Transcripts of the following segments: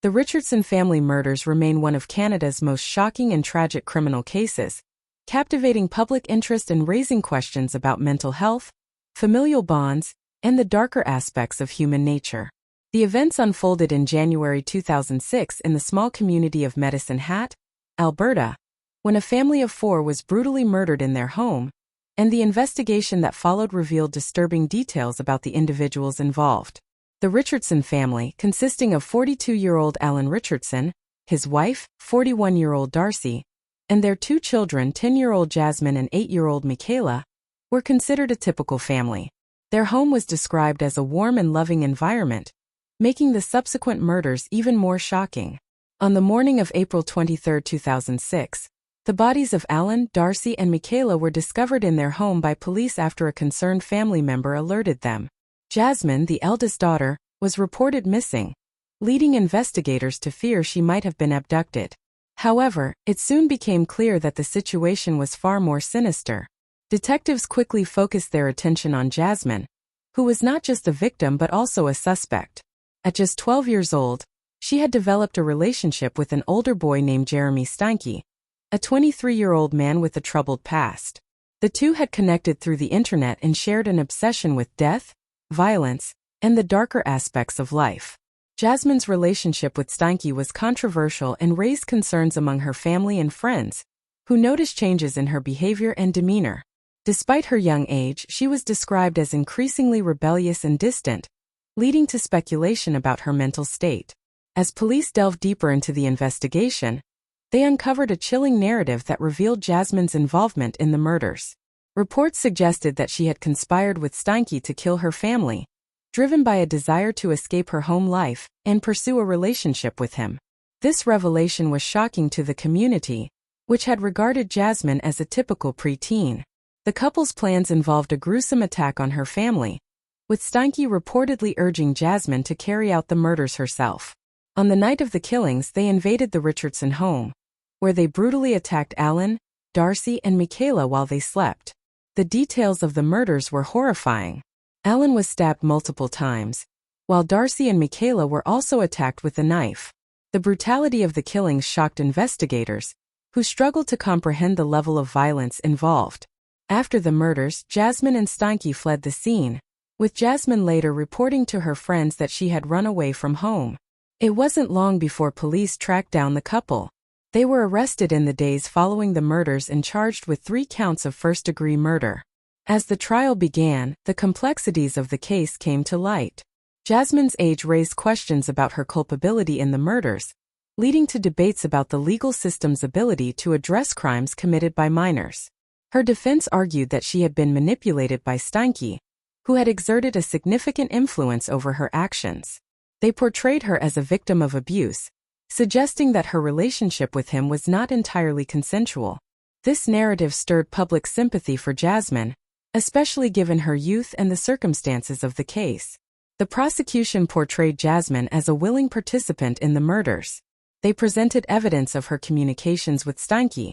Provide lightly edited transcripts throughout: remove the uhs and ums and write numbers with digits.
The Richardson family murders remain one of Canada's most shocking and tragic criminal cases, captivating public interest and raising questions about mental health, familial bonds, and the darker aspects of human nature. The events unfolded in January 2006 in the small community of Medicine Hat, Alberta, when a family of 4 was brutally murdered in their home, and the investigation that followed revealed disturbing details about the individuals involved. The Richardson family, consisting of 42-year-old Allan Richardson, his wife, 41-year-old Darcie, and their 2 children, 10-year-old Jasmine and 8-year-old Micaela, were considered a typical family. Their home was described as a warm and loving environment, making the subsequent murders even more shocking. On the morning of April 23, 2006, the bodies of Allan, Darcie, and Micaela were discovered in their home by police after a concerned family member alerted them. Jasmine, the eldest daughter, was reported missing, leading investigators to fear she might have been abducted. However, it soon became clear that the situation was far more sinister. Detectives quickly focused their attention on Jasmine, who was not just a victim but also a suspect. At just 12 years old, she had developed a relationship with an older boy named Jeremy Steinke, a 23-year-old man with a troubled past. The two had connected through the internet and shared an obsession with death, violence, and the darker aspects of life. Jasmine's relationship with Steinke was controversial and raised concerns among her family and friends, who noticed changes in her behavior and demeanor. Despite her young age, she was described as increasingly rebellious and distant, leading to speculation about her mental state. As police delved deeper into the investigation, they uncovered a chilling narrative that revealed Jasmine's involvement in the murders. Reports suggested that she had conspired with Steinke to kill her family, driven by a desire to escape her home life and pursue a relationship with him. This revelation was shocking to the community, which had regarded Jasmine as a typical preteen. The couple's plans involved a gruesome attack on her family, with Steinke reportedly urging Jasmine to carry out the murders herself. On the night of the killings, they invaded the Richardson home, where they brutally attacked Allan, Darcie, and Micaela while they slept. The details of the murders were horrifying. Allan was stabbed multiple times, while Darcie and Micaela were also attacked with a knife. The brutality of the killings shocked investigators, who struggled to comprehend the level of violence involved. After the murders, Jasmine and Steinke fled the scene, with Jasmine later reporting to her friends that she had run away from home. It wasn't long before police tracked down the couple. They were arrested in the days following the murders and charged with 3 counts of first-degree murder. As the trial began, the complexities of the case came to light. Jasmine's age raised questions about her culpability in the murders, leading to debates about the legal system's ability to address crimes committed by minors. Her defense argued that she had been manipulated by Steinke, who had exerted a significant influence over her actions. They portrayed her as a victim of abuse, suggesting that her relationship with him was not entirely consensual. This narrative stirred public sympathy for Jasmine, especially given her youth and the circumstances of the case. The prosecution portrayed Jasmine as a willing participant in the murders. They presented evidence of her communications with Steinke,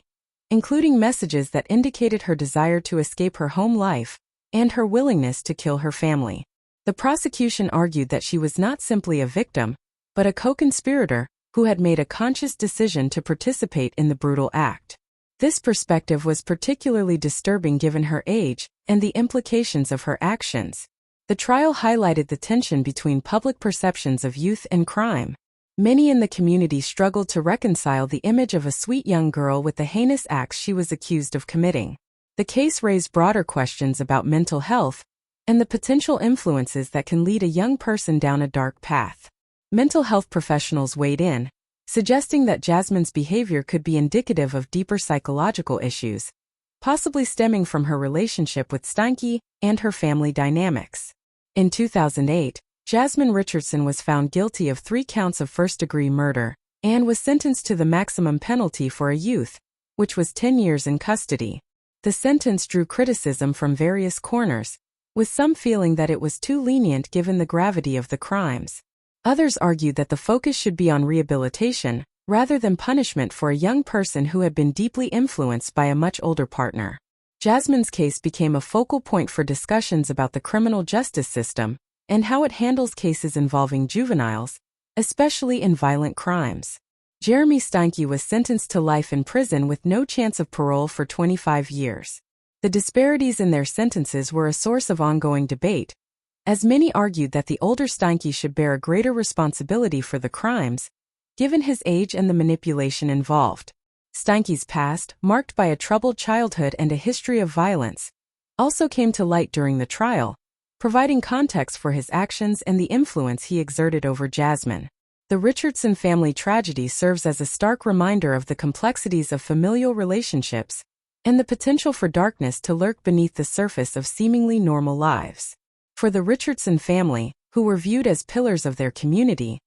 including messages that indicated her desire to escape her home life and her willingness to kill her family. The prosecution argued that she was not simply a victim, but a co-conspirator who had made a conscious decision to participate in the brutal act. This perspective was particularly disturbing given her age and the implications of her actions. The trial highlighted the tension between public perceptions of youth and crime. Many in the community struggled to reconcile the image of a sweet young girl with the heinous acts she was accused of committing. The case raised broader questions about mental health and the potential influences that can lead a young person down a dark path. Mental health professionals weighed in, suggesting that Jasmine's behavior could be indicative of deeper psychological issues, possibly stemming from her relationship with Steinke and her family dynamics. In 2008, Jasmine Richardson was found guilty of 3 counts of first-degree murder and was sentenced to the maximum penalty for a youth, which was 10 years in custody. The sentence drew criticism from various corners, with some feeling that it was too lenient given the gravity of the crimes. Others argued that the focus should be on rehabilitation, rather than punishment for a young person who had been deeply influenced by a much older partner. Jasmine's case became a focal point for discussions about the criminal justice system and how it handles cases involving juveniles, especially in violent crimes. Jeremy Steinke was sentenced to life in prison with no chance of parole for 25 years. The disparities in their sentences were a source of ongoing debate, as many argued that the older Steinke should bear a greater responsibility for the crimes, given his age and the manipulation involved. Steinke's past, marked by a troubled childhood and a history of violence, also came to light during the trial, providing context for his actions and the influence he exerted over Jasmine. The Richardson family tragedy serves as a stark reminder of the complexities of familial relationships and the potential for darkness to lurk beneath the surface of seemingly normal lives. For the Richardson family, who were viewed as pillars of their community,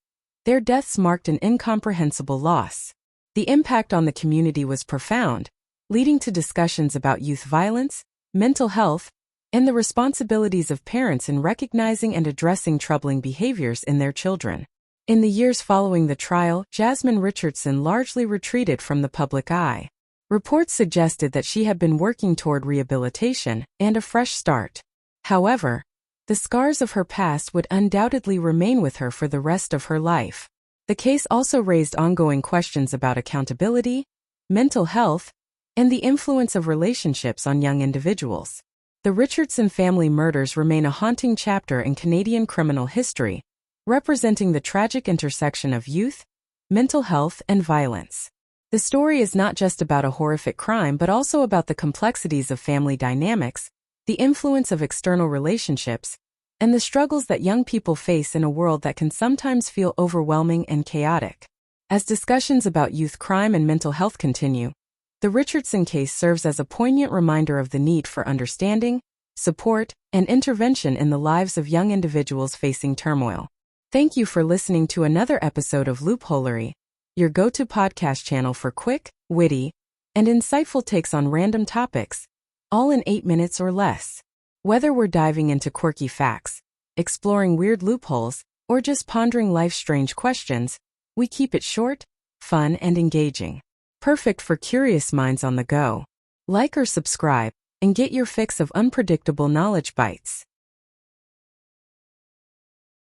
their deaths marked an incomprehensible loss. The impact on the community was profound, leading to discussions about youth violence, mental health, and the responsibilities of parents in recognizing and addressing troubling behaviors in their children. In the years following the trial, Jasmine Richardson largely retreated from the public eye. Reports suggested that she had been working toward rehabilitation and a fresh start. However, the scars of her past would undoubtedly remain with her for the rest of her life. The case also raised ongoing questions about accountability, mental health, and the influence of relationships on young individuals. The Richardson family murders remain a haunting chapter in Canadian criminal history, representing the tragic intersection of youth, mental health, and violence. The story is not just about a horrific crime but also about the complexities of family dynamics, the influence of external relationships, and the struggles that young people face in a world that can sometimes feel overwhelming and chaotic. As discussions about youth crime and mental health continue, the Richardson case serves as a poignant reminder of the need for understanding, support, and intervention in the lives of young individuals facing turmoil. Thank you for listening to another episode of Loopholery, your go-to podcast channel for quick, witty, and insightful takes on random topics, all in 8 minutes or less. Whether we're diving into quirky facts, exploring weird loopholes, or just pondering life's strange questions, we keep it short, fun, and engaging. Perfect for curious minds on the go. Like or subscribe, and get your fix of unpredictable knowledge bites.